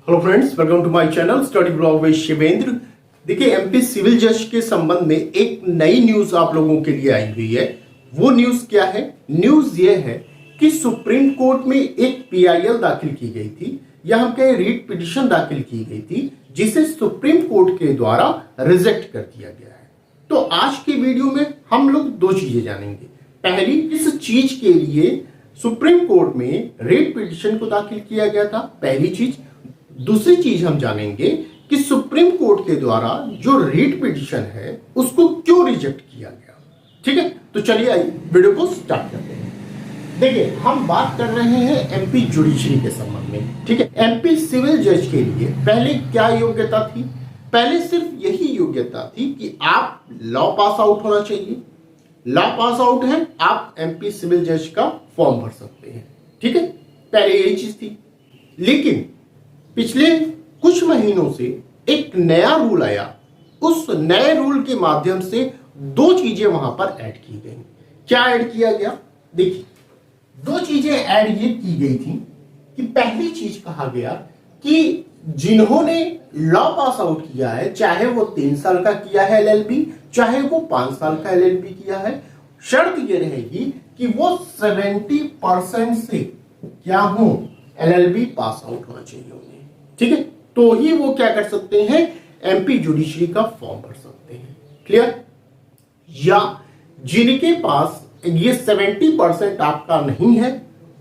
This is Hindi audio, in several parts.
Hello friends, welcome to my channel study blog with Shivendra. देखिए, एमपी सिविल जज के संबंध में एक नई न्यूज आप लोगों के लिए आई हुई है। वो न्यूज क्या है? न्यूज ये है कि सुप्रीम कोर्ट में एक पीआईएल दाखिल की गई थी, यहाँ पे रिट पिटीशन दाखिल की गई थी, जिसे सुप्रीम कोर्ट के द्वारा रिजेक्ट कर दिया गया है। तो आज के वीडियो में हम लोग दो चीजें जानेंगे। पहली, इस चीज के लिए सुप्रीम कोर्ट में रिट पिटीशन को दाखिल किया गया था, पहली चीज। दूसरी चीज हम जानेंगे कि सुप्रीम कोर्ट के द्वारा जो रिट पिटीशन है उसको क्यों रिजेक्ट किया गया। ठीक है, तो चलिए आइए वीडियो को स्टार्ट करते हैं। देखिए, हम बात कर रहे हैं एमपी जुडिशरी के संबंध में। ठीक है, एमपी सिविल जज के लिए पहले क्या योग्यता थी? पहले सिर्फ यही योग्यता थी कि आप लॉ पास आउट होना चाहिए। लॉ पास आउट है, आप एमपी सिविल जज का फॉर्म भर सकते हैं। ठीक है, पहले यही चीज थी। लेकिन पिछले कुछ महीनों से एक नया रूल आया। उस नए रूल के माध्यम से दो चीजें वहां पर ऐड की गई। क्या ऐड किया गया? देखिए, दो चीजें ऐड ये की गई थी कि पहली चीज कहा गया कि जिन्होंने लॉ पास आउट किया है, चाहे वो 3 साल का किया है एलएलबी, चाहे वो 5 साल का एलएलबी किया है, शर्त ये रहेगी कि वो 70% से क्या हो, एलएलबी पास आउट होना चाहिए उन्हें। ठीक है, तो ही वो क्या कर सकते हैं, एमपी जुडिशरी का फॉर्म भर सकते हैं। क्लियर? या जिनके पास ये 70% आपका नहीं है,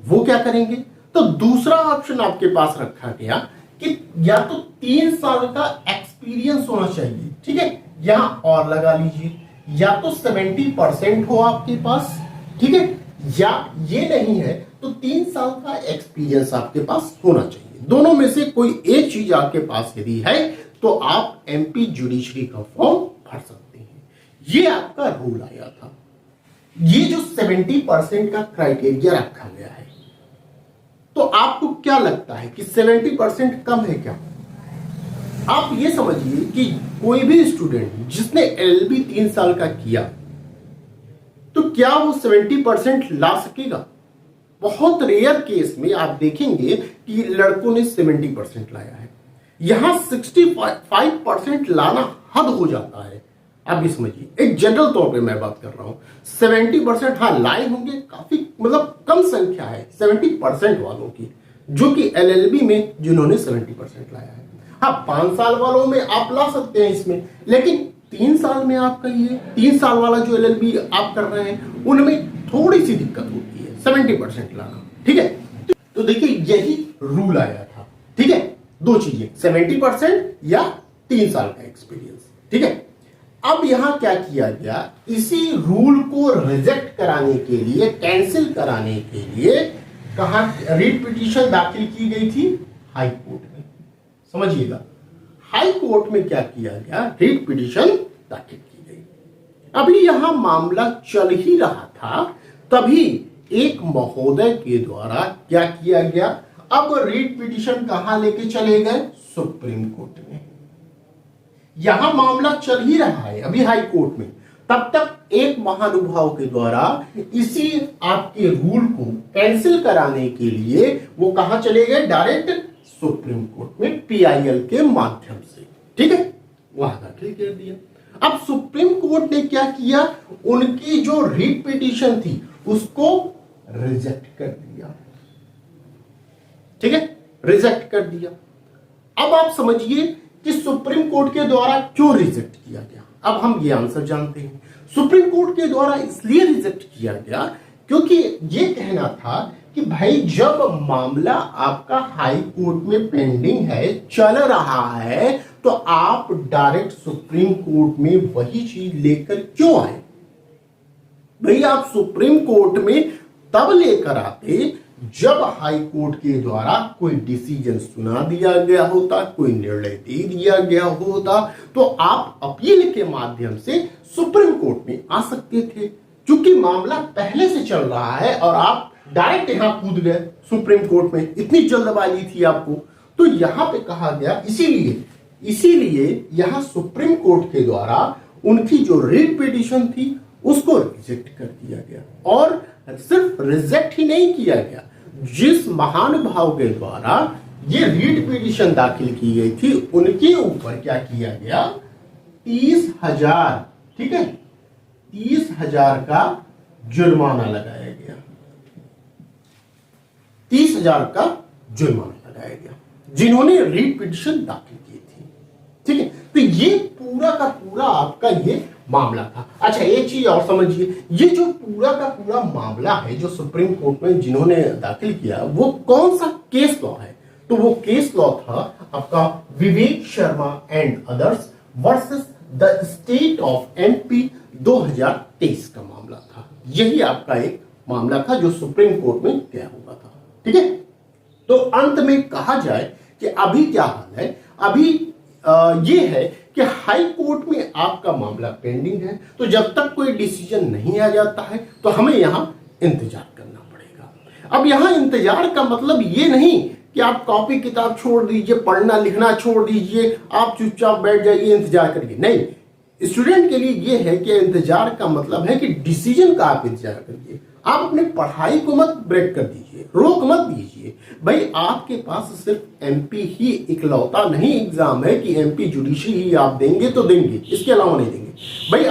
वो क्या करेंगे? तो दूसरा ऑप्शन आपके पास रखा गया कि या तो 3 साल का एक्सपीरियंस होना चाहिए। ठीक है, यहां और लगा लीजिए, या तो 70% हो आपके पास, ठीक है, या ये नहीं है तो 3 साल का एक्सपीरियंस आपके पास होना चाहिए। दोनों में से कोई एक चीज आपके पास यदि है तो आप एमपी जुडिशरी का फॉर्म भर सकते हैं। ये आपका रूल आया था। ये जो 70% का क्राइटेरिया रखा गया है, तो आपको क्या लगता है कि 70% कम है क्या? आप ये समझिए कि कोई भी स्टूडेंट जिसने एलएलबी 3 साल का किया, तो क्या वो 70% ला सकेगा? बहुत रेयर केस में आप देखेंगे कि लड़कों ने 70% लाया है। यहां 65% लाना हद हो जाता है। आप ये समझिए, एक जनरल तौर पे मैं बात कर रहा हूं। 70% हाँ लाए होंगे, काफी मतलब कम संख्या है 70% वालों की, जो कि एलएलबी में जिन्होंने 70% लाया है। हाँ, 5 साल वालों में आप ला सकते हैं इसमें, लेकिन 3 साल में आप कहिए, 3 साल वाला जो एलएलबी आप कर रहे हैं उनमें थोड़ी सी दिक्कत होती है 70% लाना। ठीक है, तो देखिए यही रूल आया था। ठीक है, दो चीजें, 70% या 3 साल का एक्सपीरियंस। ठीक है, अब यहां क्या किया गया, इसी रूल को रिजेक्ट कराने के लिए, कैंसिल कराने के लिए कहां रिट पिटीशन दाखिल की गई थी? हाई कोर्ट में। समझिएगा, हाई कोर्ट में क्या किया गया, रिट पिटीशन दाखिल की गई। अभी यहां मामला चल ही रहा था, तभी एक महोदय के द्वारा क्या किया गया, अब रिट पिटीशन कहां लेके चले गए? सुप्रीम कोर्ट में। यहां मामला चल ही रहा है अभी हाई कोर्ट में, तब तक एक महानुभाव के द्वारा इसी आपके रूल को कैंसिल कराने के लिए वो कहां चले गए? डायरेक्ट सुप्रीम कोर्ट में पीआईएल के माध्यम से। ठीक है, वहां दाखिल कर दिया। अब सुप्रीम कोर्ट ने क्या किया, उनकी जो रिट पिटीशन थी उसको रिजेक्ट कर दिया। ठीक है, रिजेक्ट कर दिया। अब आप समझिए कि सुप्रीम कोर्ट के द्वारा क्यों रिजेक्ट किया गया। अब हम ये आंसर जानते हैं। सुप्रीम कोर्ट के द्वारा इसलिए रिजेक्ट किया गया क्योंकि ये कहना था कि भाई, जब मामला आपका हाई कोर्ट में पेंडिंग है, चल रहा है, तो आप डायरेक्ट सुप्रीम कोर्ट में वही चीज लेकर क्यों आए? भाई, आप सुप्रीम कोर्ट में तब लेकर आते जब हाई कोर्ट के द्वारा कोई डिसीजन सुना दिया गया होता, कोई निर्णय दे दिया गया होता, तो आप अपील के माध्यम से सुप्रीम कोर्ट में आ सकते थे। क्योंकि मामला पहले से चल रहा है और आप डायरेक्ट यहां कूद गए सुप्रीम कोर्ट में, इतनी जल्दबाजी थी आपको। तो यहां पे कहा गया, इसीलिए यहां सुप्रीम कोर्ट के द्वारा उनकी जो रिट पिटीशन थी उसको रिजेक्ट कर दिया गया। और सिर्फ रिजेक्ट ही नहीं किया गया, जिस महानुभाव के द्वारा ये रीट पिटीशन दाखिल की गई थी उनके ऊपर क्या किया गया, 30,000, ठीक है, 30,000 का जुर्माना लगाया गया, 30,000 का जुर्माना लगाया गया जिन्होंने रीट पिटीशन दाखिल की थी। ठीक है, तो ये पूरा का पूरा आपका ये मामला था। अच्छा, एक चीज और समझिए, ये जो पूरा का पूरा मामला है जो सुप्रीम कोर्ट में जिन्होंने दाखिल किया, वो कौन सा केस लॉ है, तो वो केस लॉ था आपका Vivek Sharma and others versus the state of MP 2023 का मामला था। यही आपका एक मामला था जो सुप्रीम कोर्ट में गया हुआ था। ठीक है, तो अंत में कहा जाए कि अभी क्या हाल है, अभी ये है कि हाई कोर्ट में आपका मामला पेंडिंग है, तो जब तक कोई डिसीजन नहीं आ जाता है तो हमें यहां इंतजार करना पड़ेगा। अब यहां इंतजार का मतलब ये नहीं कि आप कॉपी किताब छोड़ दीजिए, पढ़ना लिखना छोड़ दीजिए, आप चुपचाप बैठ जाइए इंतजार करिए, नहीं। स्टूडेंट के लिए यह है कि इंतजार का मतलब है कि डिसीजन का आप इंतजार करिए। आप अपने पढ़ाई को मत ब्रेक कर दीजिए, रोक मत दीजिए। भाई आपके पास सिर्फ एमपी ही इकलौता नहीं एग्जाम है कि एमपी जुडिशरी ही आप देंगे तो देंगे, इसके अलावा नहीं देंगे। भाई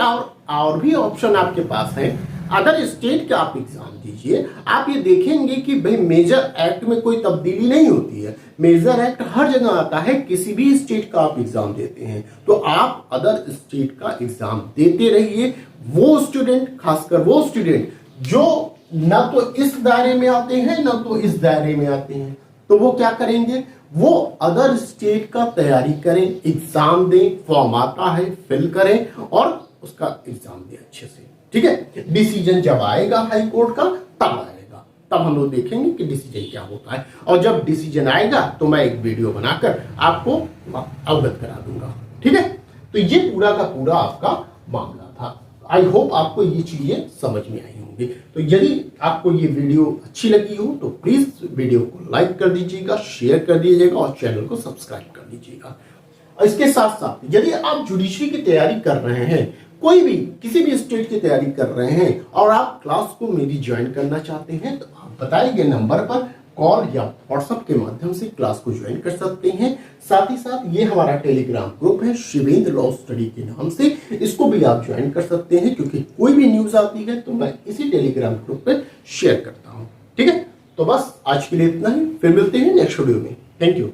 और भी ऑप्शन आपके पास है, अदर स्टेट का आप एग्जाम दीजिए। आप ये देखेंगे कि भाई मेजर एक्ट में कोई तब्दीली नहीं होती है, मेजर एक्ट हर जगह आता है, किसी भी स्टेट का आप एग्जाम देते हैं तो आप अदर स्टेट का एग्जाम देते रहिए। वो स्टूडेंट, खासकर वो स्टूडेंट जो ना तो इस दायरे में आते हैं ना तो इस दायरे में आते हैं, तो वो क्या करेंगे, वो अदर स्टेट का तैयारी करें, एग्जाम दें, फॉर्म आता है फिल करें और उसका एग्जाम दें अच्छे से। ठीक है, डिसीजन जब आएगा हाई कोर्ट का तब आएगा, तब हम लोग देखेंगे कि डिसीजन क्या होता है। और जब डिसीजन आएगा तो मैं एक वीडियो बनाकर आपको अवगत करा दूंगा। ठीक है, तो ये पूरा का पूरा आपका मामला था। आई होप आपको ये चीजें समझ में आई होंगी। तो यदि आपको ये वीडियो अच्छी लगी हो तो प्लीज वीडियो को लाइक कर दीजिएगा, शेयर कर दीजिएगा और चैनल को सब्सक्राइब कर दीजिएगा। और इसके साथ साथ यदि आप जुडिशरी की तैयारी कर रहे हैं, कोई भी किसी भी स्टेट की तैयारी कर रहे हैं और आप क्लास को मेरी ज्वाइन करना चाहते हैं, तो आप बताए गए नंबर पर कॉल या व्हाट्सएप के माध्यम से क्लास को ज्वाइन कर सकते हैं। साथ ही साथ ये हमारा टेलीग्राम ग्रुप है शिवेंद्र लॉ स्टडी के नाम से, इसको भी आप ज्वाइन कर सकते हैं क्योंकि कोई भी न्यूज आती है तो मैं इसी टेलीग्राम ग्रुप पे शेयर करता हूं। ठीक है, तो बस आज के लिए इतना ही, फिर मिलते हैं नेक्स्ट वीडियो में। Thank you.